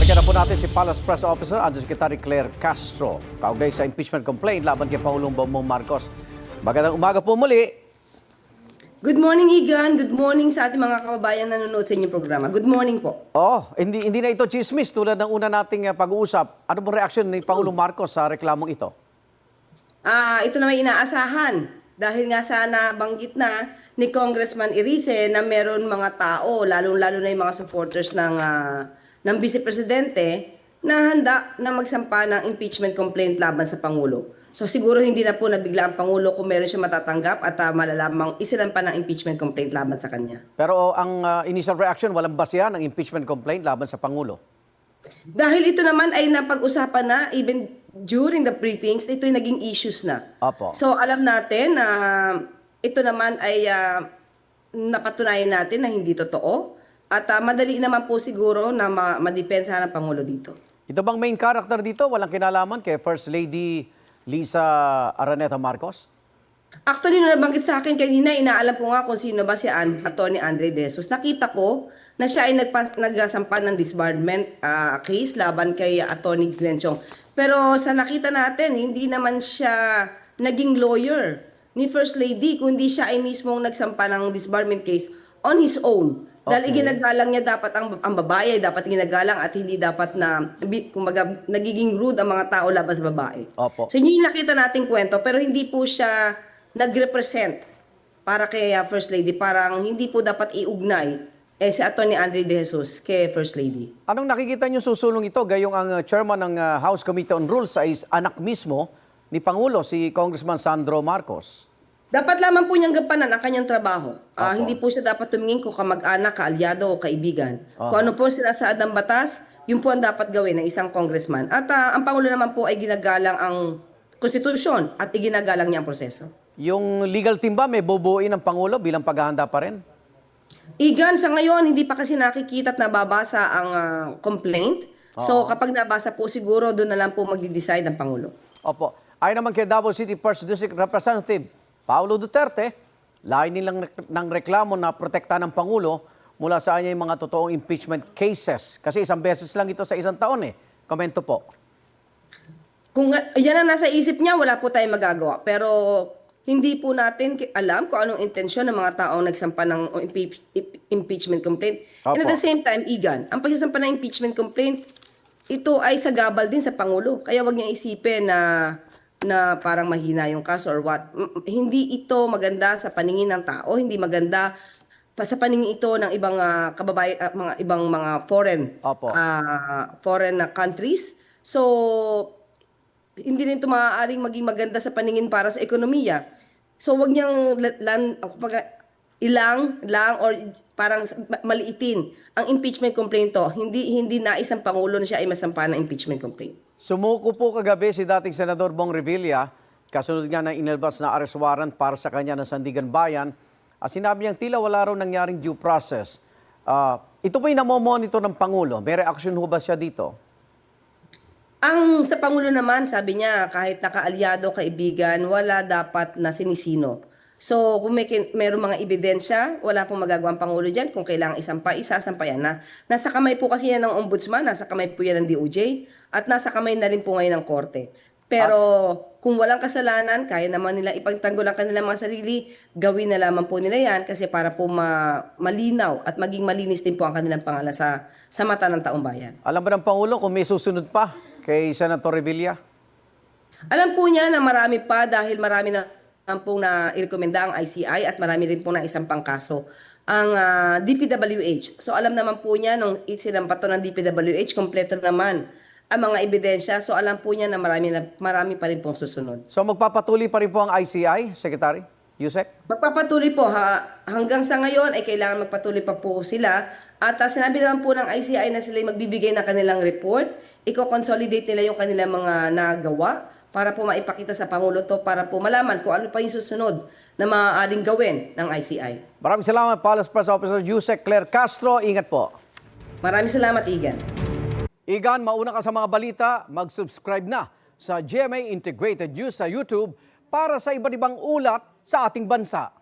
Balikan na po natin si Palace Press Officer Undersecretary Claire Castro kaugnay sa impeachment complaint laban kay Pangulong Bongbong Marcos. Magandang umaga po muli. Good morning, Igan. Good morning sa ating mga kababayan na nanonood sa inyong programa. Good morning po. Hindi na ito chismis tulad ng una nating pag-uusap. Ano bang reaksyon ni Pangulong Marcos sa reklamong ito? Ito naman inaasahan dahil nga sa nabanggit na ni Congressman Irice na meron mga tao, lalong-lalo na yung mga supporters ng Vice Presidente na handa na magsampa ng impeachment complaint laban sa Pangulo. So siguro hindi na po nabigla ang Pangulo kung meron siya matatanggap at malalamang isilampa ng impeachment complaint laban sa kanya. Pero ang initial reaction, walang basehan ng impeachment complaint laban sa Pangulo. Dahil ito naman ay napag-usapan na even during the briefings, ito yung naging issues na. Opo. So alam natin na ito naman ay napatunayan natin na hindi totoo at madali naman po siguro na madepensahan ng Pangulo dito. Ito bang main character dito? Walang kinalaman kay First Lady Lisa Araneta Marcos? Actually, nung nabanggit sa akin kanina, inaalam ko nga kung sino ba si Atty. Andre De Jesus. Nakita ko na siya ay nagsampa ng disbarment case laban kay Atty. Glenn Chong. Pero sa nakita natin, hindi naman siya naging lawyer ni First Lady, kundi siya ay mismong nagsampa ng disbarment case on his own. Dahil ginagalang niya dapat ang babae, dapat ginagalang at hindi dapat na kumbaga, nagiging rude ang mga tao laban sa babae. Opo. So yun yung nakita nating kwento, pero hindi po siya nag-represent para kay First Lady. Parang hindi po dapat iugnay si Atty. Andre De Jesus kay First Lady. Anong nakikita niyo susulong ito gayong ang chairman ng House Committee on Rules ay anak mismo ni Pangulo, si Congressman Sandro Marcos? Dapat lamang po niyang gampanan ang kanyang trabaho. Hindi po siya dapat tumingin kung kamag-anak, kaalyado o kaibigan. Kung ano po sinasaad ng batas, yun po ang dapat gawin ng isang congressman. At ang Pangulo naman po ay ginagalang ang konstitusyon at iginagalang niya ang proseso. Yung legal team ba may bubuuin ng Pangulo bilang paghahanda pa rin? Igan, sa ngayon, hindi pa kasi nakikita at nababasa ang complaint. So kapag nabasa po siguro, doon na lang po magdi-decide ang Pangulo. Opo. Ayon naman kay Davao City 1st District Representative Paulo Duterte, layo nilang ng reklamo na protekta ng Pangulo mula sa kanya yung mga totoong impeachment cases. Kasi isang beses lang ito sa isang taon eh. Komento po. Kung yan ang nasa isip niya, wala po tayong magagawa. Pero hindi po natin alam kung anong intensyon ng mga taong nagsampa ng impeachment complaint. Opo. And at the same time, Igan, ang pagsasampa ng impeachment complaint, ito ay sagabal din sa Pangulo. Kaya wag niya isipin na parang mahina yung kaso or what. Hindi ito maganda sa paningin ng tao, hindi maganda pa sa paningin ito ng ibang mga ibang mga foreign countries. So hindi rin ito maaaring maging maganda sa paningin para sa ekonomiya. So wag niyang ilang or parang maliitin ang impeachment complaint to. Hindi nais ng Pangulo na siya ay masampa ng impeachment complaint. Sumuko po kagabi si dating Senador Bong Revilla, kasunod nga ng inilabas na arrest warrant para sa kanya ng Sandigan Bayan. Sinabi niyang tila wala raw nangyaring due process. Ito po yung namomonitor ng Pangulo. May reaction ho ba siya dito? Ang sa Pangulo naman, sabi niya, kahit nakaalyado, kaibigan, wala dapat na sinisino. So, kung mayroong mga ebidensya, wala pong magagawa ang Pangulo dyan. Kung kailangan isasampa yan. Nasa kamay po kasi yan ng Ombudsman, nasa kamay po yan ng DOJ, at nasa kamay na rin po ngayon ng Korte. Pero kung walang kasalanan, kaya naman nila ipagtanggol ang kanilang mga sarili, gawin na lamang po nila yan kasi para po malinaw at maging malinis din po ang kanilang pangalan sa mata ng taong bayan. Alam ba ng Pangulo kung may susunod pa kay Senator Revilla? Alam po niya na marami pa dahil marami na pong na-rekomenda ang ICI at marami rin pong na isang pangkaso ang DPWH. So alam naman po niya nung sinampa to ng DPWH, kompleto naman ang mga ebidensya. So alam po niya na marami pa rin pong susunod. So magpapatuloy pa rin po ang ICI, Secretary Yusek? Magpapatuloy po. Hanggang sa ngayon ay kailangan magpatuloy pa po sila. At sinabi naman po ng ICI na sila magbibigay ng kanilang report. Iko-consolidate nila yung kanilang mga nagawa para po maipakita sa Pangulo to para po malaman kung ano pa yung susunod na maaaring gawin ng ICI. Maraming salamat, Palace Press Officer Yusek Claire Castro. Ingat po. Maraming salamat, Igan. Igan, mauna ka sa mga balita, mag-subscribe na sa GMA Integrated News sa YouTube para sa iba't ibang ulat sa ating bansa.